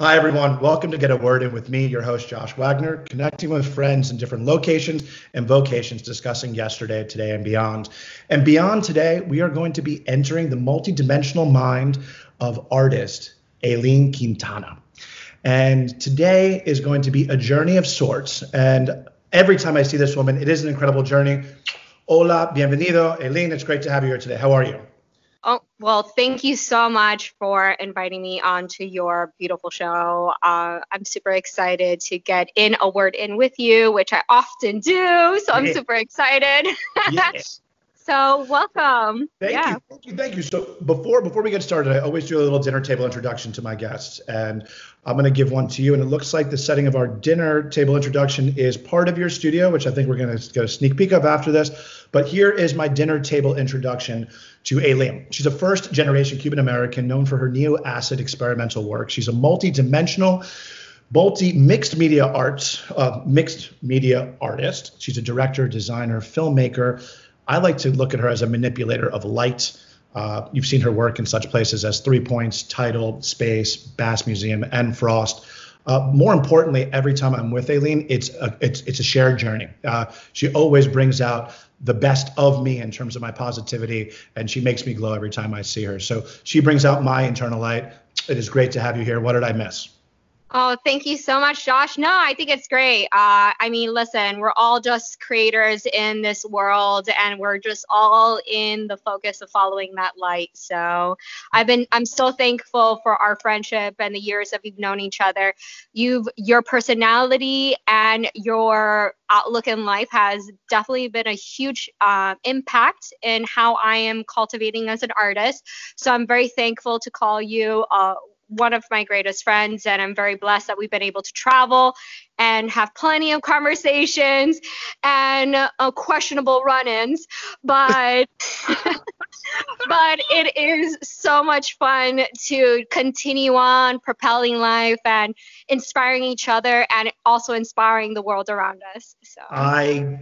Hi, everyone. Welcome to Get a Word In with me, your host, Josh Wagner, connecting with friends in different locations and vocations, discussing yesterday, today, and beyond. And beyond today, we are going to be entering the multidimensional mind of artist Haiiileen Quintana. And today is going to be a journey of sorts. And every time I see this woman, it is an incredible journey. Hola, bienvenido. Haiiileen, it's great to have you here today. How are you? Oh, well, thank you so much for inviting me onto your beautiful show. I'm super excited to get in a word in with you, which I often do. So I'm super excited. Yes. So welcome. Thank you. So before we get started, I always do a little dinner table introduction to my guests, and I'm going to give one to you. And it looks like the setting of our dinner table introduction is part of your studio, which I think we're going to get a sneak peek of after this. But here is my dinner table introduction to Haiiileen. She's a first-generation Cuban-American known for her neo-acid experimental work. She's a multi-dimensional, mixed media artist. She's a director, designer, filmmaker. I like to look at her as a manipulator of light. You've seen her work in such places as 3 Points, Tidal, Space, Bass Museum, and Frost. More importantly, every time I'm with Haiiileen, it's a shared journey. She always brings out the best of me in terms of my positivity, and she makes me glow every time I see her. So she brings out my internal light. It is great to have you here. What did I miss? Oh, thank you so much, Josh. No, I think it's great. I mean, listen, we're all just creators in this world, and we're just all in the focus of following that light. So I'm so thankful for our friendship and the years that we've known each other. Your personality and your outlook in life has definitely been a huge impact in how I am cultivating as an artist. So I'm very thankful to call you one of my greatest friends, and I'm very blessed that we've been able to travel and have plenty of conversations and questionable run-ins, but but it is so much fun to continue on propelling life and inspiring each other and also inspiring the world around us. So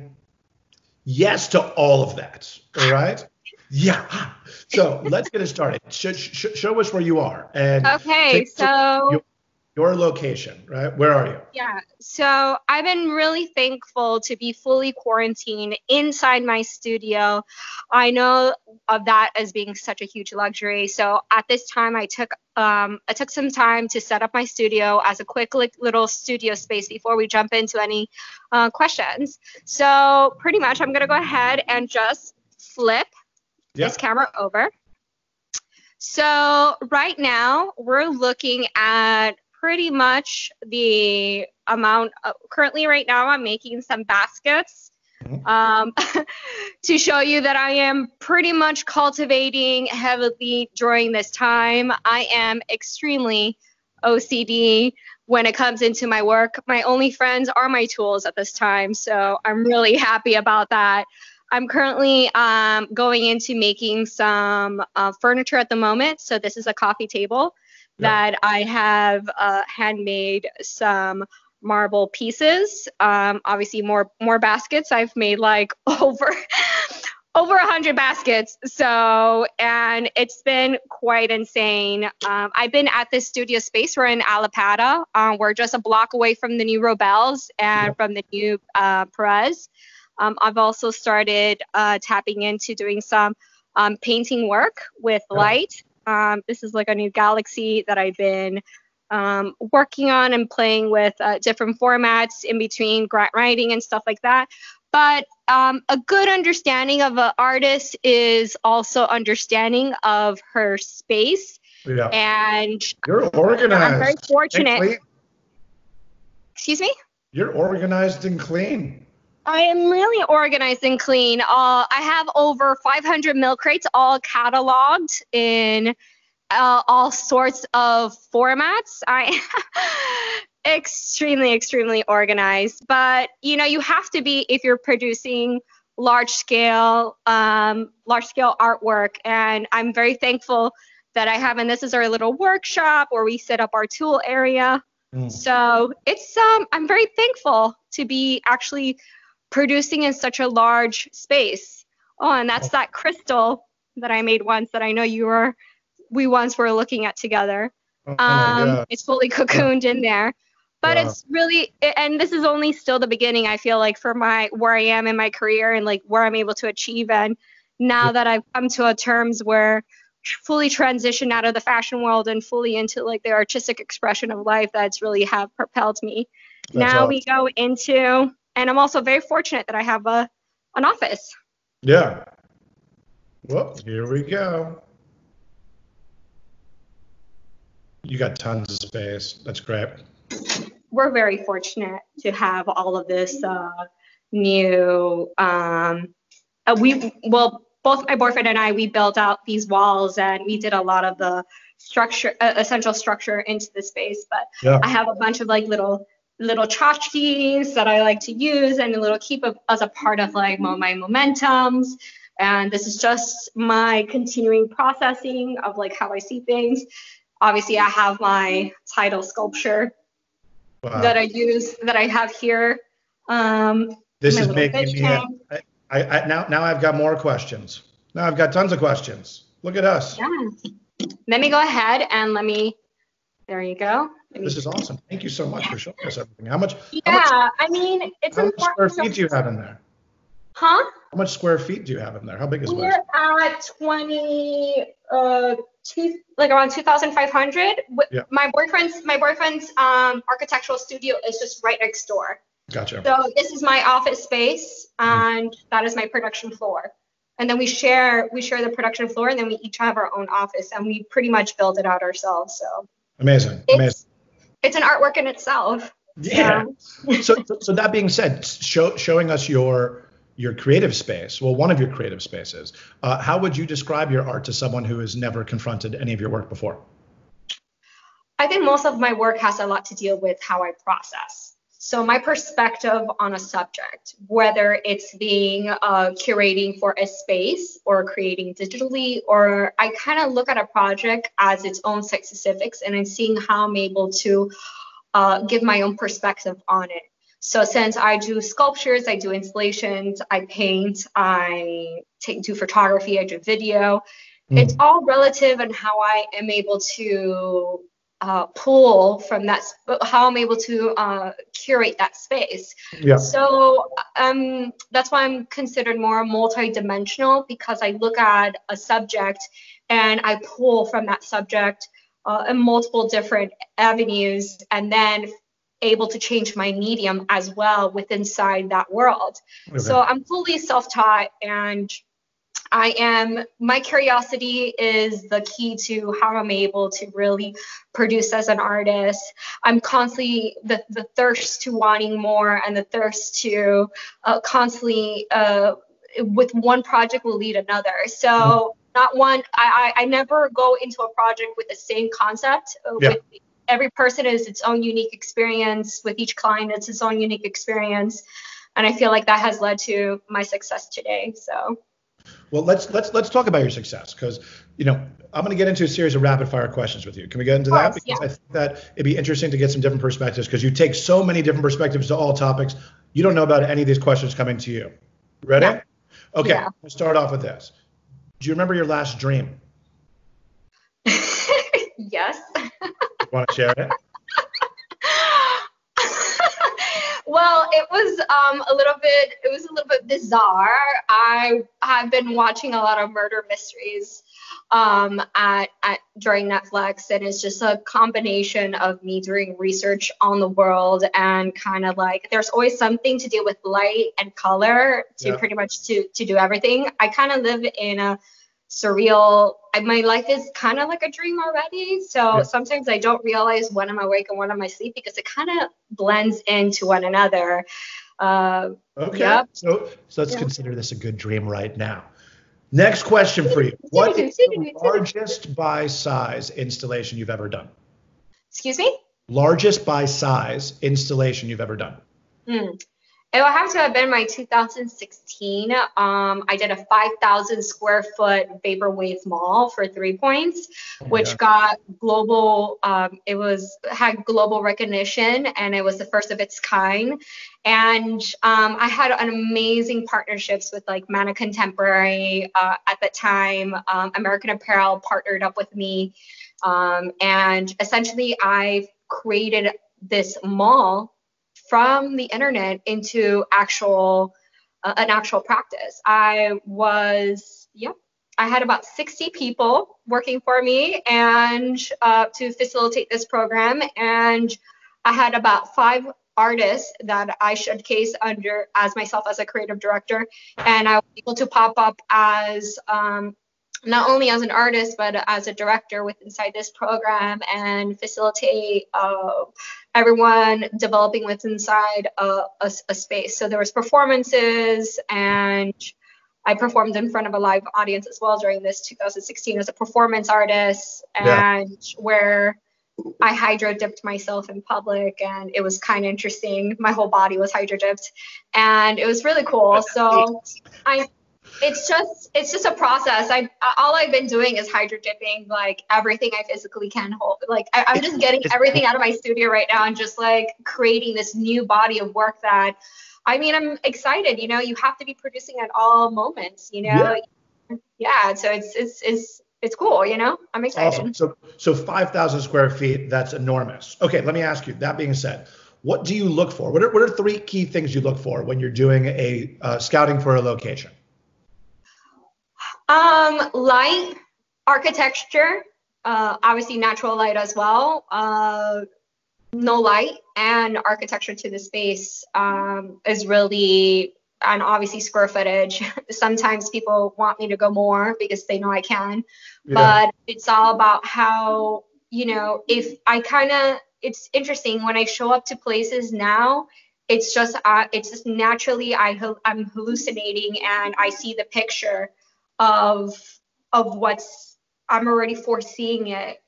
Yes to all of that. All right. Yeah. So let's get it started. Show us where you are and okay. So your location, right? Where are you? Yeah, so I've been really thankful to be fully quarantined inside my studio. I know of that as being such a huge luxury. So at this time, I took some time to set up my studio as a quick little studio space before we jump into any questions. So pretty much, I'm gonna go ahead and just flip this camera over. So right now, we're looking at pretty much the amount currently right now I'm making some baskets to show you that I am pretty much cultivating heavily during this time. I am extremely OCD when it comes into my work. My only friends are my tools at this time, so I'm really happy about that. I'm currently going into making some furniture at the moment. So this is a coffee table that I have handmade some marble pieces. Obviously more baskets. I've made like over 100 baskets. So, and it's been quite insane. I've been at this studio space. We're in Alapata. We're just a block away from the new Robels and from the new Perez. I've also started tapping into doing some painting work with light. This is like a new galaxy that I've been working on and playing with different formats in between grant writing and stuff like that. But a good understanding of an artist is also understanding of her space. Yeah. And you're organized. I'm very fortunate. Excuse me? You're organized and clean. I am really organized and clean. I have over 500 milk crates all cataloged in all sorts of formats. I extremely organized. But you have to be if you're producing large scale artwork. And I'm very thankful that I have. And this is our little workshop where we set up our tool area. So it's I'm very thankful to be actually producing in such a large space. Oh, and that's that crystal that I made once that I know we once were looking at together. Oh my God. It's fully cocooned in there. But Wow. it's really, and this is only still the beginning, I feel like, for where I am in my career and like where I'm able to achieve. And now that I've come to a terms where fully transitioned out of the fashion world and fully into like the artistic expression of life, that's really have propelled me. That's Now we awesome. go into, and I'm also very fortunate that I have an office. Yeah. Well, here we go. You got tons of space. That's great. We're very fortunate to have all of this new both my boyfriend and I, we built out these walls and we did a lot of the structure, essential structure into the space. But Yeah. I have a bunch of like little tchotchkes that I like to use and a little keep as a part of like my momentums. And this is just my continuing processing of like how I see things. Obviously, I have my title sculpture that Wow. I use, that I have here. This My is little making fish me, tank. now I've got more questions. Now I've got tons of questions. Look at us. Yeah. Let me go ahead and there you go. This is awesome. Thank you so much for showing us everything. Yeah, I mean, it's How much square important. feet do you have in there? Huh? How much square feet do you have in there? How big is the place? We're at around 2,500. Yeah. My boyfriend's architectural studio is just right next door. Gotcha. So this is my office space, and that is my production floor. And then we share the production floor, and then we each have our own office, and we pretty much build it out ourselves. So Amazing. it's an artwork in itself. Yeah. So that being said, showing us your creative space, well, one of your creative spaces, how would you describe your art to someone who has never confronted any of your work before? I think most of my work has a lot to deal with how I process. So my perspective on a subject, whether it's being curating for a space or creating digitally, or I kind of look at a project as its own site specifics and I'm seeing how I'm able to give my own perspective on it. So since I do sculptures, I do installations, I paint, I do photography, I do video, it's all relative in how I am able to pull from that, how I'm able to curate that space. Yeah. So that's why I'm considered more multi-dimensional, because I look at a subject and I pull from that subject in multiple different avenues, and then able to change my medium as well within inside that world. Okay. So I'm fully self-taught, and my curiosity is the key to how I'm able to really produce as an artist. I'm constantly the thirst to wanting more, and the thirst to constantly with one project will lead another. So not one, I never go into a project with the same concept. With every person is its own unique experience. With each client, it's its own unique experience. And I feel like that has led to my success today. So. Well, let's talk about your success, because I'm going to get into a series of rapid fire questions with you. Can we get into that? Because I think that it'd be interesting to get some different perspectives, because you take so many different perspectives to all topics. You don't know about any of these questions coming to you. Ready? Yeah. Okay. Yeah. We'll start off with this. Do you remember your last dream? Yes. You want to share it? Well, it was a little bit bizarre. I've been watching a lot of murder mysteries during Netflix, and it's just a combination of me doing research on the world and kind of like there's always something to do with light and color to pretty much to do everything. I kind of live in a surreal, my life is kind of like a dream already, so sometimes I don't realize when I'm awake and when I'm asleep, because it kind of blends into one another. Okay. Yep. So let's consider this a good dream right now. Next question for you. What is the largest by size installation you've ever done? Excuse me? Largest by size installation you've ever done? It will have to have been my 2016. I did a 5,000 square foot vaporwave mall for 3 Points, which got global. Had global recognition, and it was the first of its kind. And I had an amazing partnerships with like Mana Contemporary at the time. American Apparel partnered up with me, and essentially I created this mall from the internet into an actual practice. I had about 60 people working for me and to facilitate this program, and I had about 5 artists that I showcase under as myself as a creative director, and I was able to pop up as not only as an artist but as a director inside this program and facilitate everyone developing within inside a space. So there was performances, and I performed in front of a live audience as well during this 2016 as a performance artist, and where I hydro dipped myself in public, and it was kind of interesting. My whole body was hydro dipped, and it was really cool. So it's just a process. All I've been doing is hydro dipping like everything I physically can hold. Like I'm just getting everything out of my studio right now and just like creating this new body of work that, I mean, I'm excited. You know, you have to be producing at all moments. You know, So it's cool. You know, I'm excited. Awesome. So 5,000 square feet. That's enormous. Okay, let me ask you. That being said, what do you look for? What are 3 key things you look for when you're doing a scouting for a location? Light, architecture, obviously natural light as well. No light and architecture to the space is really, and obviously square footage. Sometimes people want me to go more because they know I can, but it's all about how, you know, it's interesting when I show up to places now. It's just naturally I'm hallucinating and I see the picture of what's, I'm already foreseeing it.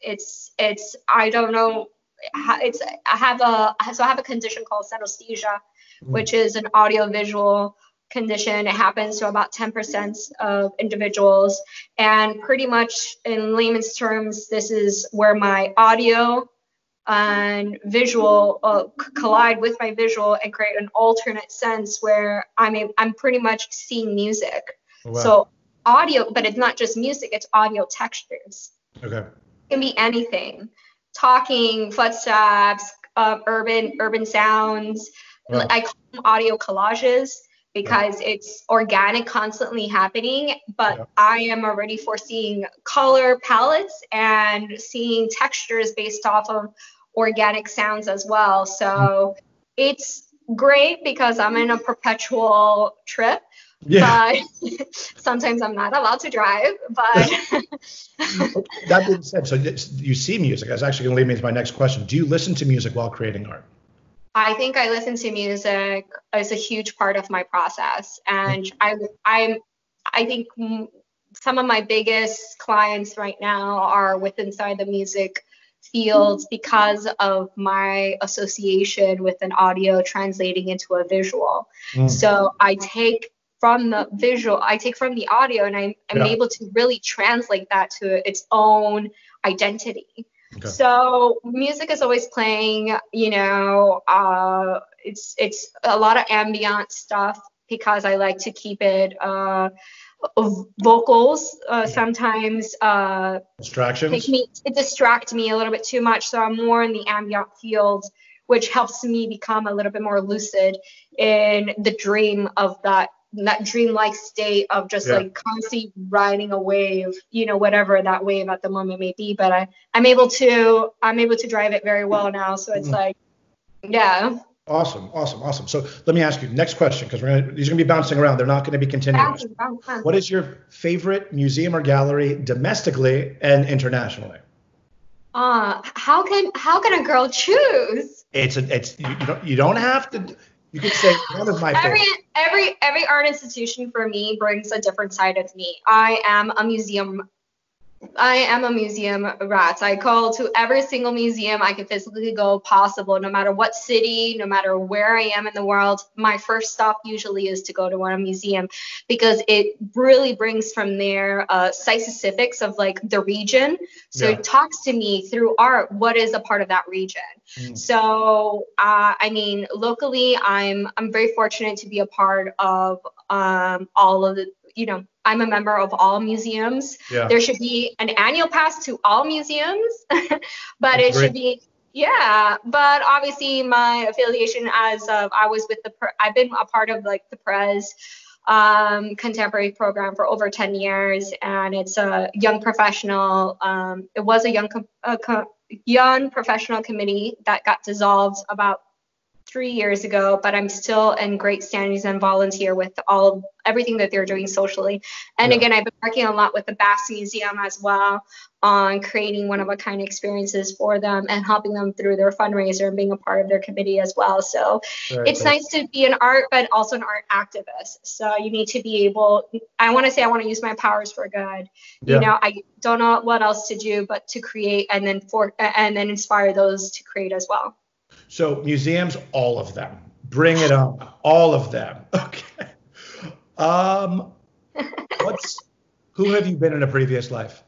I don't know. I have a condition called synesthesia, which is an audio visual condition. It happens to about 10% of individuals, and pretty much in layman's terms, this is where my audio and visual collide with my visual and create an alternate sense where I'm pretty much seeing music. Wow. So audio, but it's not just music, it's audio textures. Okay. It can be anything. Talking, footsteps, urban sounds. Wow. I call them audio collages because it's organic, constantly happening, but I am already foreseeing color palettes and seeing textures based off of organic sounds as well. So it's great because I'm in a perpetual trip. But sometimes I'm not allowed to drive. But that being said, so you see music. That's actually going to lead me to my next question. Do you listen to music while creating art? I think I listen to music as a huge part of my process, and I think some of my biggest clients right now are inside the music fields because of my association with an audio translating into a visual. So I take from the visual, I take from the audio, and I'm able to really translate that to its own identity. Okay. So music is always playing, you know, it's a lot of ambient stuff because I like to keep it vocals sometimes distractions. Distract me a little bit too much, so I'm more in the ambient field, which helps me become a little bit more lucid in the dream of that dreamlike state of just like constantly riding a wave, you know, whatever that wave at the moment may be. But I'm able to drive it very well now, so it's like, Awesome. So let me ask you next question, because these are gonna be bouncing around. They're not going to be continuous. What is your favorite museum or gallery domestically and internationally? How can a girl choose? You don't have to. You could say one of my favorites. Every art institution for me brings a different side of me. I am a museum I am a museum rat. I call to every single museum I can physically go possible, no matter what city, no matter where I am in the world. My first stop usually is to go to one museum because it really brings from there site-specifics of like the region. So Yeah. it talks to me through art what is a part of that region. Mm. So I mean, locally, I'm very fortunate to be a part of all of the, I'm a member of all museums. Yeah. There should be an annual pass to all museums, but it Agree. should be, yeah. But obviously, my affiliation as of I was with I've been a part of like the Prez contemporary program for over 10 years, and it's a young professional. It was a young professional committee that got dissolved about 3 years ago, but I'm still in great standings and volunteer with everything that they're doing socially. And Yeah. again, I've been working a lot with the Bass Museum as well on creating one-of-a-kind experiences for them and helping them through their fundraiser and being a part of their committee as well. So Very it's cool. nice to be an art, but also an art activist. So you need to be able, I want to say I want to use my powers for good. Yeah. I don't know what else to do but to create and then inspire those to create as well. So museums, all of them. Bring it on. All of them. Okay. Um, who have you been in a previous life?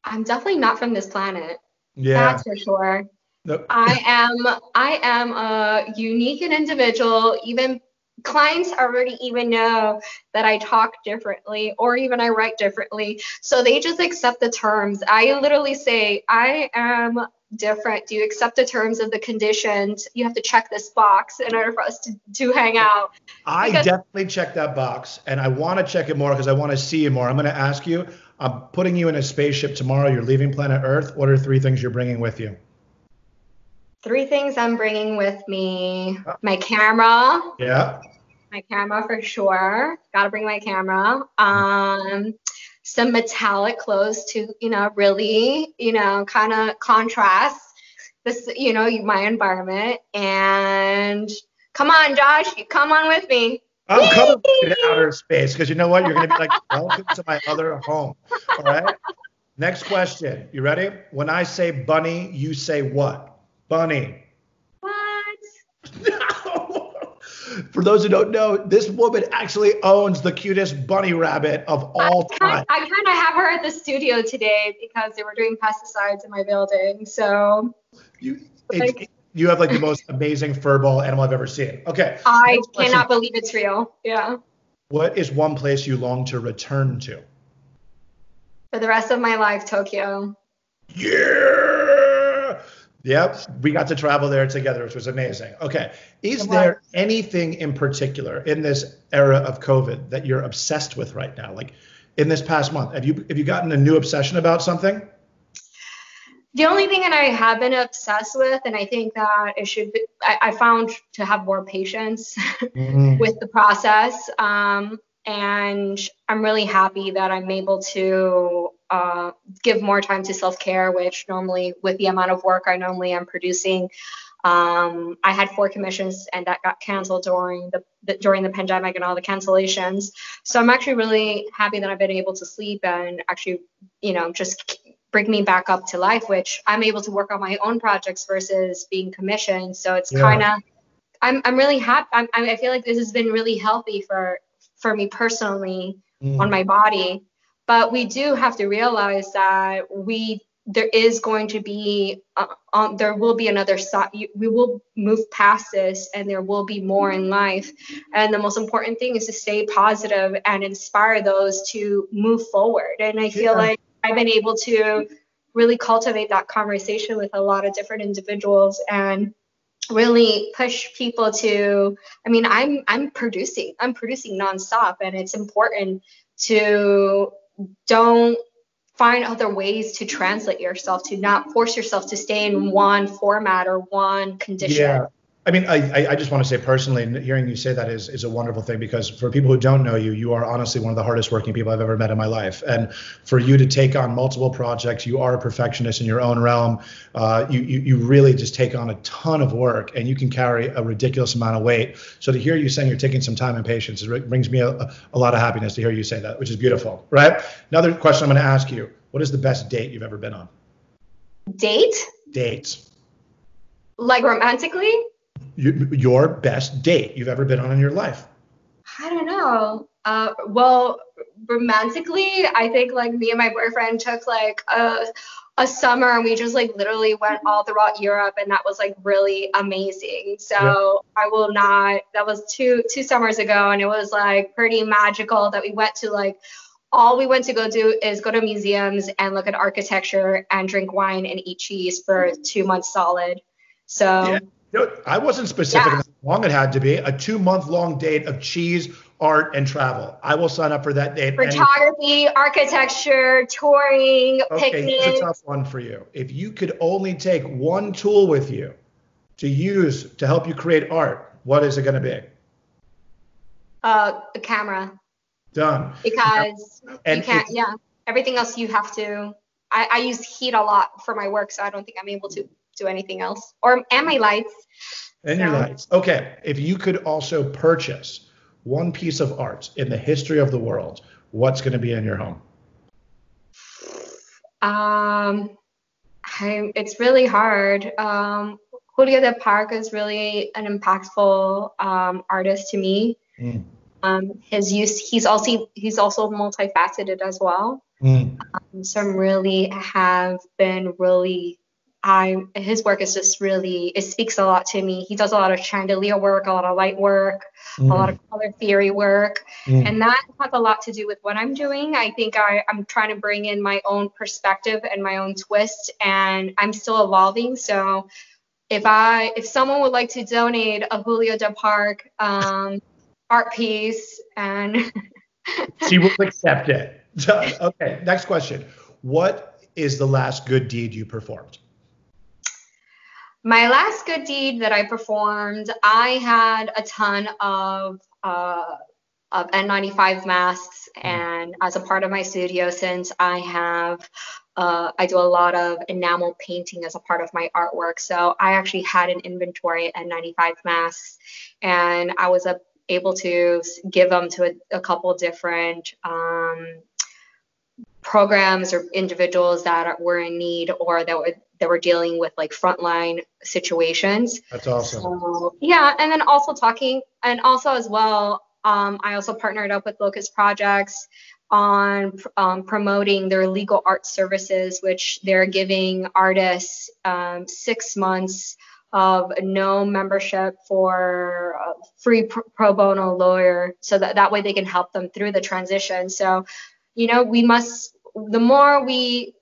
I'm definitely not from this planet. Yeah. That's for sure. Nope. I am a unique and individual. Even clients already even know that I talk differently or even I write differently. So they just accept the terms. I literally say, I am different. Do you accept the terms of the conditions? You have to check this box in order for us to hang out. I definitely check that box, and I want to check it more because I want to see you more. I'm going to ask you, I'm putting you in a spaceship tomorrow. You're leaving planet Earth. What are 3 things you're bringing with you? 3 things I'm bringing with me. My camera. Yeah. My camera for sure. Gotta bring my camera. Some metallic clothes to, really, kind of contrast this, my environment. And come on, Josh, come on with me. I'm coming to outer space because you know what? You're going to be like, welcome to my other home. All right. Next question. You ready? When I say bunny, you say what? Bunny. What? No. For those who don't know, this woman actually owns the cutest bunny rabbit of all time. I kind of have her at the studio today because they were doing pesticides in my building. So you have like the most amazing furball animal I've ever seen. Okay. I cannot believe it's real. Yeah. What is one place you long to return to? For the rest of my life, Tokyo. Yeah. Yep. We got to travel there together, which was amazing. Okay. Is there anything in particular in this era of COVID that you're obsessed with right now? Like in this past month, have you gotten a new obsession about something? The only thing that I have been obsessed with, and I think that it should be, I found to have more patience with the process. And I'm really happy that I'm able to give more time to self-care, which normally with the amount of work I normally am producing, I had 4 commissions and that got canceled during the pandemic and all the cancellations. So I'm actually really happy that I've been able to sleep and actually, just bring me back up to life, which I'm able to work on my own projects versus being commissioned. So it's kind of, I'm really happy. I feel like this has been really healthy for me personally on my body. But we do have to realize that there is going to be, there will be another side. We will move past this and there will be more in life. And the most important thing is to stay positive and inspire those to move forward. And I feel like I've been able to really cultivate that conversation with a lot of different individuals and really push people to, I'm producing nonstop, and it's important to don't find other ways to translate yourself, to not force yourself to stay in one format or one condition. I mean, I just want to say personally, and hearing you say that is a wonderful thing, because for people who don't know you, you are honestly one of the hardest working people I've ever met in my life. And for you to take on multiple projects, you are a perfectionist in your own realm. You really just take on a ton of work, and you can carry a ridiculous amount of weight. So to hear you saying you're taking some time and patience, it brings me a lot of happiness to hear you say that, which is beautiful, right? Another question I'm going to ask you: what is the best date you've ever been on? Date? Date. Like romantically? Your best date you've ever been on in your life. I don't know. Well, romantically, I think like me and my boyfriend took like a summer and we just like literally went all throughout Europe, and that was like really amazing. So Yeah. I will not. That was two summers ago, and it was like pretty magical that we went to like all we went to go do is go to museums and look at architecture and drink wine and eat cheese for 2 months solid. So. Yeah. I wasn't specific Yeah. on how long it had to be. A 2 month long date of cheese, art, and travel. I will sign up for that date. Photography, architecture, touring, Okay, here's a tough picnics. one for you. If you could only take one tool with you to use to help you create art, what is it going to be? A camera, Done. because And you can't, yeah, everything else you have to. I use heat a lot for my work, so I don't think I'm able to do anything else. And my lights. your So, lights. Okay, if you could also purchase one piece of art in the history of the world, what's going to be in your home? it's really hard. Julio de Parque is really an impactful artist to me. Mm. He's also multifaceted as well. Mm. Some really have been really his work is just really, it speaks a lot to me. He does a lot of chandelier work, a lot of light work, a lot of color theory work, and that has a lot to do with what I'm doing. I think I'm trying to bring in my own perspective and my own twist, and I'm still evolving. So if someone would like to donate a Julio de Parque art piece, and She will accept it. Okay, next question. What is the last good deed you performed? my last good deed that I performed, I had a ton of N95 masks, and as a part of my studio, since I do a lot of enamel painting as a part of my artwork, so I actually had an inventory of N95 masks, and I was able to give them to a couple different programs or individuals that were in need, or that were dealing with like frontline situations. That's awesome. So yeah, and then also as well, I also partnered up with Locust Projects on promoting their legal art services, which they're giving artists 6 months of no membership for a free pro bono lawyer, so that way they can help them through the transition. So the more we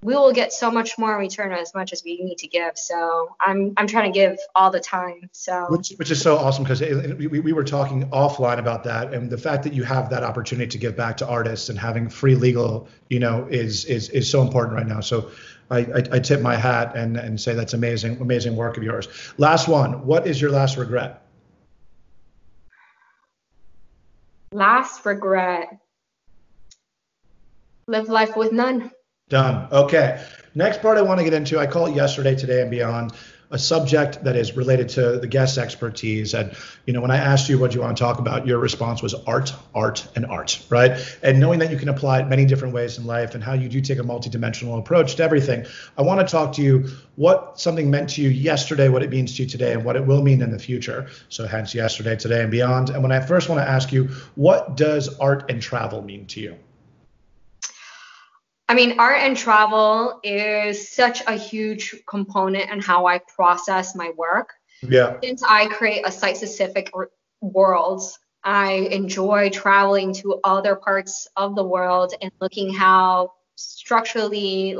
will get so much more in return as much as we need to give. So I'm trying to give all the time. So which is so awesome, because we were talking offline about that, and the fact that you have that opportunity to give back to artists and having free legal, is so important right now. So I tip my hat and say that's amazing work of yours. Last one. What is your last regret? Last regret. Live life with none. Done. Okay. Next part I want to get into, I call it Yesterday, Today, and Beyond, a subject that is related to the guest's expertise. And, when I asked you what you want to talk about, your response was art, and art, right? And knowing that you can apply it many different ways in life, and how you do take a multidimensional approach to everything, I want to talk to you what something meant to you yesterday, what it means to you today, and what it will mean in the future. So hence Yesterday, Today, and Beyond. And when I first want to ask you, what does art and travel mean to you? I mean, art and travel is such a huge component in how I process my work. Yeah. Since I create a site-specific worlds, I enjoy traveling to other parts of the world and looking how structurally,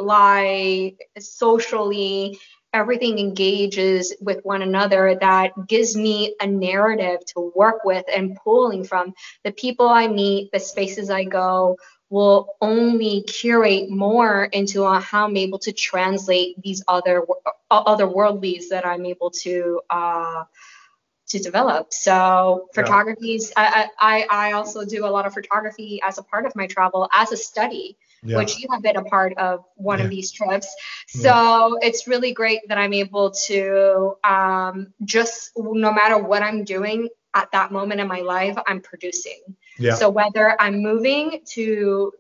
socially, everything engages with one another. That gives me a narrative to work with and pulling from the people I meet, the spaces I go, will only curate more into how I'm able to translate these other worldlies that I'm able to develop. So photography's, I also do a lot of photography as a part of my travel, as a study, which you have been a part of one of these trips. So it's really great that I'm able to just, no matter what I'm doing at that moment in my life, I'm producing. So whether I'm moving to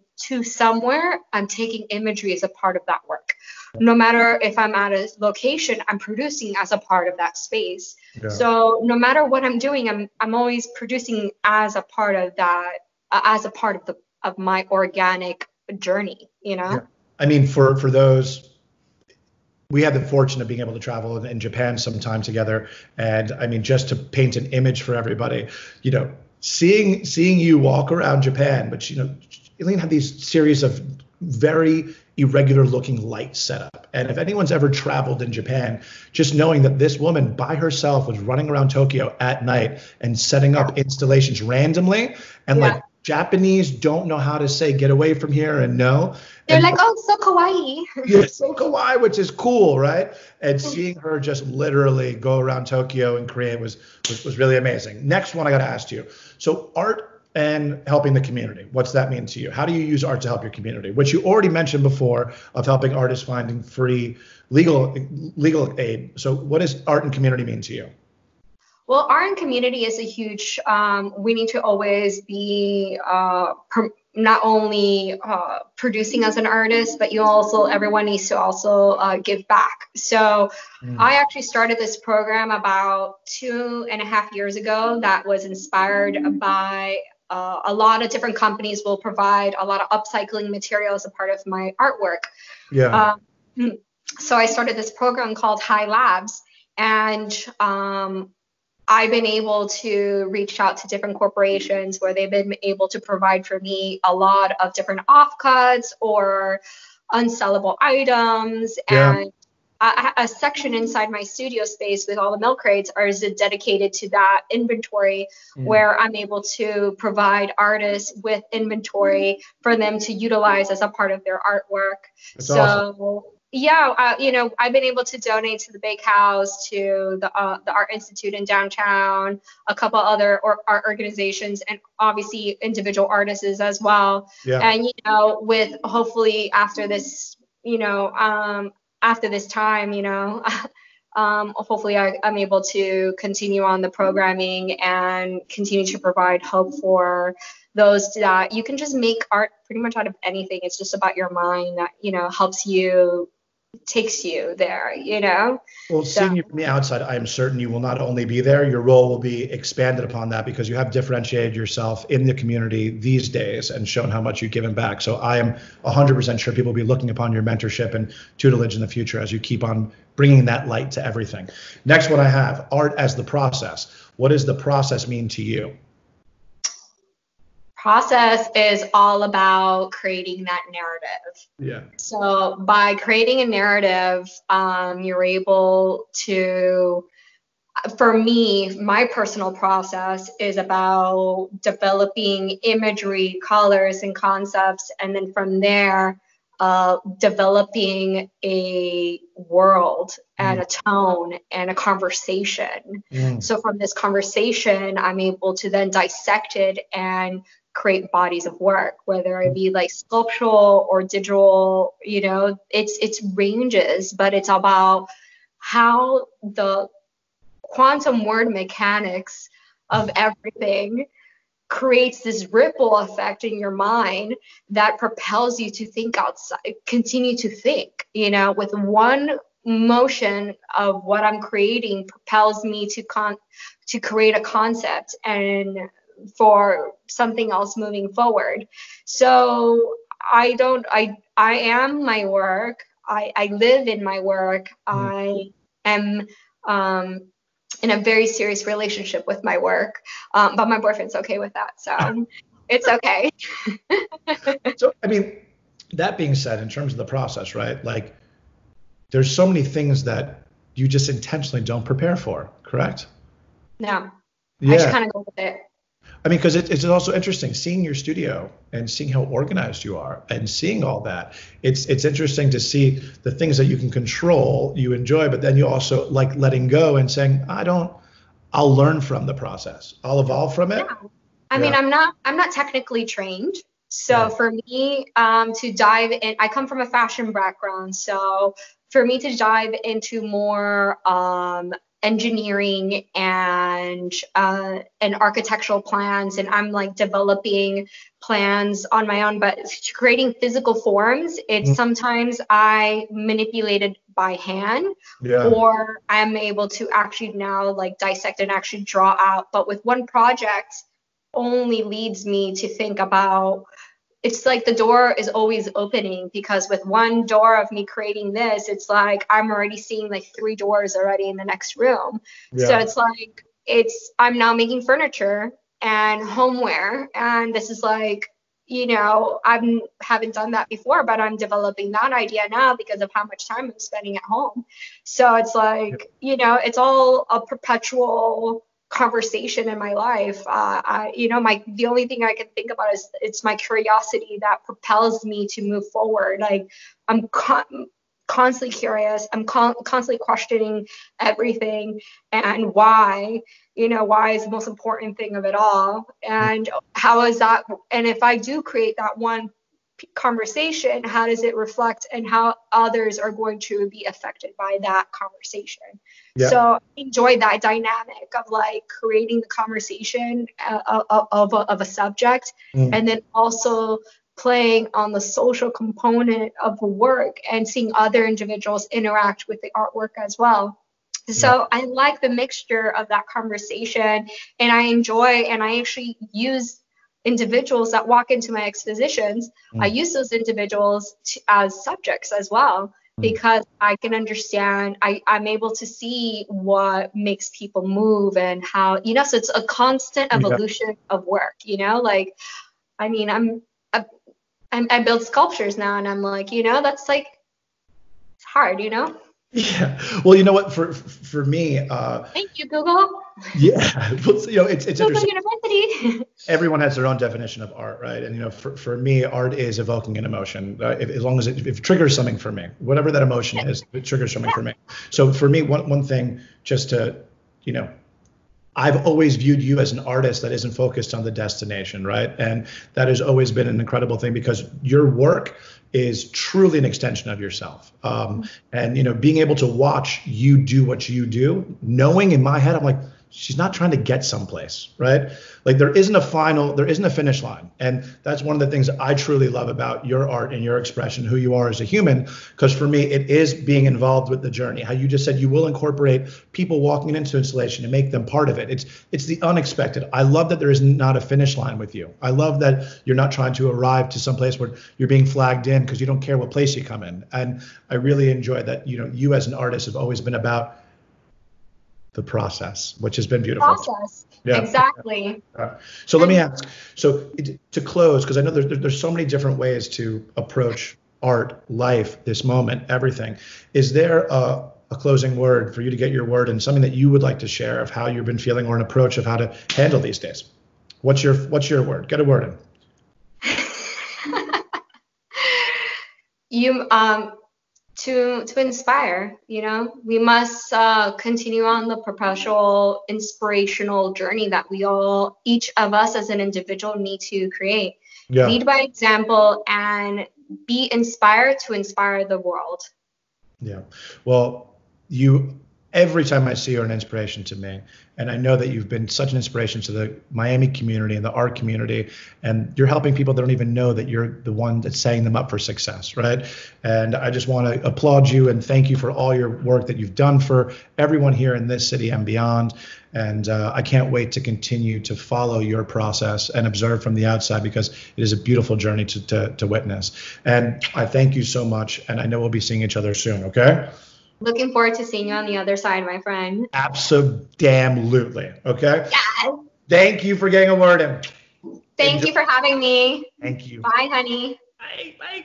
somewhere, I'm taking imagery as a part of that work. No matter if I'm at a location, I'm producing as a part of that space. So no matter what I'm doing, I'm always producing as a part of that, as a part of my organic journey, you know? I mean, for those, we had the fortune of being able to travel in Japan sometime together. And I mean, just to paint an image for everybody, you know, seeing you walk around Japan, but, you know, Haiiileen had these series of very irregular looking lights set up. And if anyone's ever traveled in Japan, just knowing that this woman by herself was running around Tokyo at night and setting up installations randomly, and like Japanese don't know how to say get away from here and no. They're like, oh, so kawaii. Yeah, so kawaii, which is cool, right? And seeing her just literally go around Tokyo and create was really amazing. Next one I got to ask you. So art and helping the community. What's that mean to you? How do you use art to help your community? Which you already mentioned before of helping artists finding free legal aid. So what does art and community mean to you? Well, art and community is a huge, we need to always be not only producing as an artist, but everyone needs to also give back. So I actually started this program about 2.5 years ago that was inspired by a lot of different companies will provide a lot of upcycling material as a part of my artwork. So I started this program called Haiiileens, and I've been able to reach out to different corporations where they've been able to provide for me a lot of different offcuts or unsellable items. And a section inside my studio space with all the milk crates is dedicated to that inventory, where I'm able to provide artists with inventory for them to utilize as a part of their artwork. That's awesome. Yeah, you know, I've been able to donate to the Bakehouse, to the Art Institute in downtown, a couple other art organizations, and obviously individual artists as well. And, you know, with hopefully after this, you know, after this time, you know, hopefully I'm able to continue on the programming and continue to provide hope for those that you can just make art pretty much out of anything. It's just about your mind that, you know, helps you, takes you there, you know? Well, seeing you from the outside, I am certain you will not only be there, your role will be expanded upon that because you have differentiated yourself in the community these days and shown how much you've given back. So I am 100% sure people will be looking upon your mentorship and tutelage in the future as you keep on bringing that light to everything. Next one I have, art as the process. What does the process mean to you? Process is all about creating that narrative. So by creating a narrative, you're able to, for me, my personal process is about developing imagery, colors, and concepts, and then from there, developing a world and a tone and a conversation. So from this conversation, I'm able to then dissect it and create bodies of work, whether it be like sculptural or digital, you know, it's ranges, but it's about how the quantum word mechanics of everything creates this ripple effect in your mind that propels you to think outside, continue to think, you know, with one motion of what I'm creating propels me to create a concept and for something else moving forward. So I am my work. I live in my work. I am in a very serious relationship with my work, but my boyfriend's okay with that, so it's okay. So, I mean, that being said, in terms of the process, right? Like, there's so many things that you just intentionally don't prepare for, correct? No, I just kind of go with it. I mean, because it's also interesting seeing your studio and seeing how organized you are and seeing all that. It's interesting to see the things that you can control, you enjoy, but then you also like letting go and saying, I'll learn from the process. I'll evolve from it. Yeah. I mean, Yeah. I'm not technically trained. So Yeah. for me, to dive in, I come from a fashion background. So for me to dive into more engineering and architectural plans, and I'm like developing plans on my own, but creating physical forms, it's Mm. sometimes I manipulate it by hand, Yeah. or I'm able to actually now like dissect and actually draw out. But with one project, only leads me to think about, it's like the door is always opening, because with one door of me creating this, it's like I'm already seeing like three doors already in the next room. So Yeah. it's like I'm now making furniture and homeware, and this is like, I haven't done that before, but I'm developing that idea now because of how much time I'm spending at home. So it's like, it's all a perpetual conversation in my life. The only thing I can think about is it's my curiosity that propels me to move forward. Like I'm constantly curious. I'm constantly questioning everything, and why is the most important thing of it all, and how is that, and if I do create that one conversation, how does it reflect and how others are going to be affected by that conversation. Yeah. So I enjoy that dynamic of like creating the conversation of a subject, Mm. and then also playing on the social component of the work and seeing other individuals interact with the artwork as well. Yeah. So I like the mixture of that conversation, and I enjoy, and I actually use individuals that walk into my expositions. I Mm. use those individuals as subjects as well, Mm. because I can understand, I'm able to see what makes people move and how, so it's a constant Yeah. evolution of work, like, I mean, I build sculptures now, and I'm like, that's like, it's hard, Yeah. Well, you know what? For me, Thank you, Google. yeah. It's Google interesting. University. Everyone has their own definition of art, right? And for me, art is evoking an emotion. As long as if it triggers something for me, whatever that emotion is, it triggers something for me. So for me, one thing, just to, you know, I've always viewed you as an artist that isn't focused on the destination, right? And that has always been an incredible thing, because your work is truly an extension of yourself. And being able to watch you do what you do, knowing in my head, I'm like, she's not trying to get someplace, right? Like there isn't a finish line. And that's one of the things I truly love about your art and your expression, who you are as a human. Because for me, it is being involved with the journey. How you just said you will incorporate people walking into installation and make them part of it. It's the unexpected. I love that there is not a finish line with you. I love that you're not trying to arrive to some place where you're being flagged in because you don't care what place you come in. And I really enjoy that, you as an artist have always been about the process, which has been beautiful. Process. Yeah. Exactly. So let me ask, to close, because I know there's so many different ways to approach art, life, this moment, everything. Is there a closing word for you to get your word, and something that you would like to share of how you've been feeling, or an approach of how to handle these days? What's your word? Get a word in. You to inspire, we must continue on the perpetual inspirational journey that each of us as an individual need to create. Yeah. Lead by example and be inspired to inspire the world. Yeah. Well, every time I see you are an inspiration to me. And I know that you've been such an inspiration to the Miami community and the art community. And you're helping people that don't even know that you're the one that's setting them up for success, right? And I just want to applaud you and thank you for all your work that you've done for everyone here in this city and beyond. And I can't wait to continue to follow your process and observe from the outside, because it is a beautiful journey to witness. And I thank you so much. And I know we'll be seeing each other soon, okay? Looking forward to seeing you on the other side, my friend. Absolutely. Okay. Yes. Thank you for getting a word in. Thank you for having me. Thank you. Bye, honey. Bye. Bye.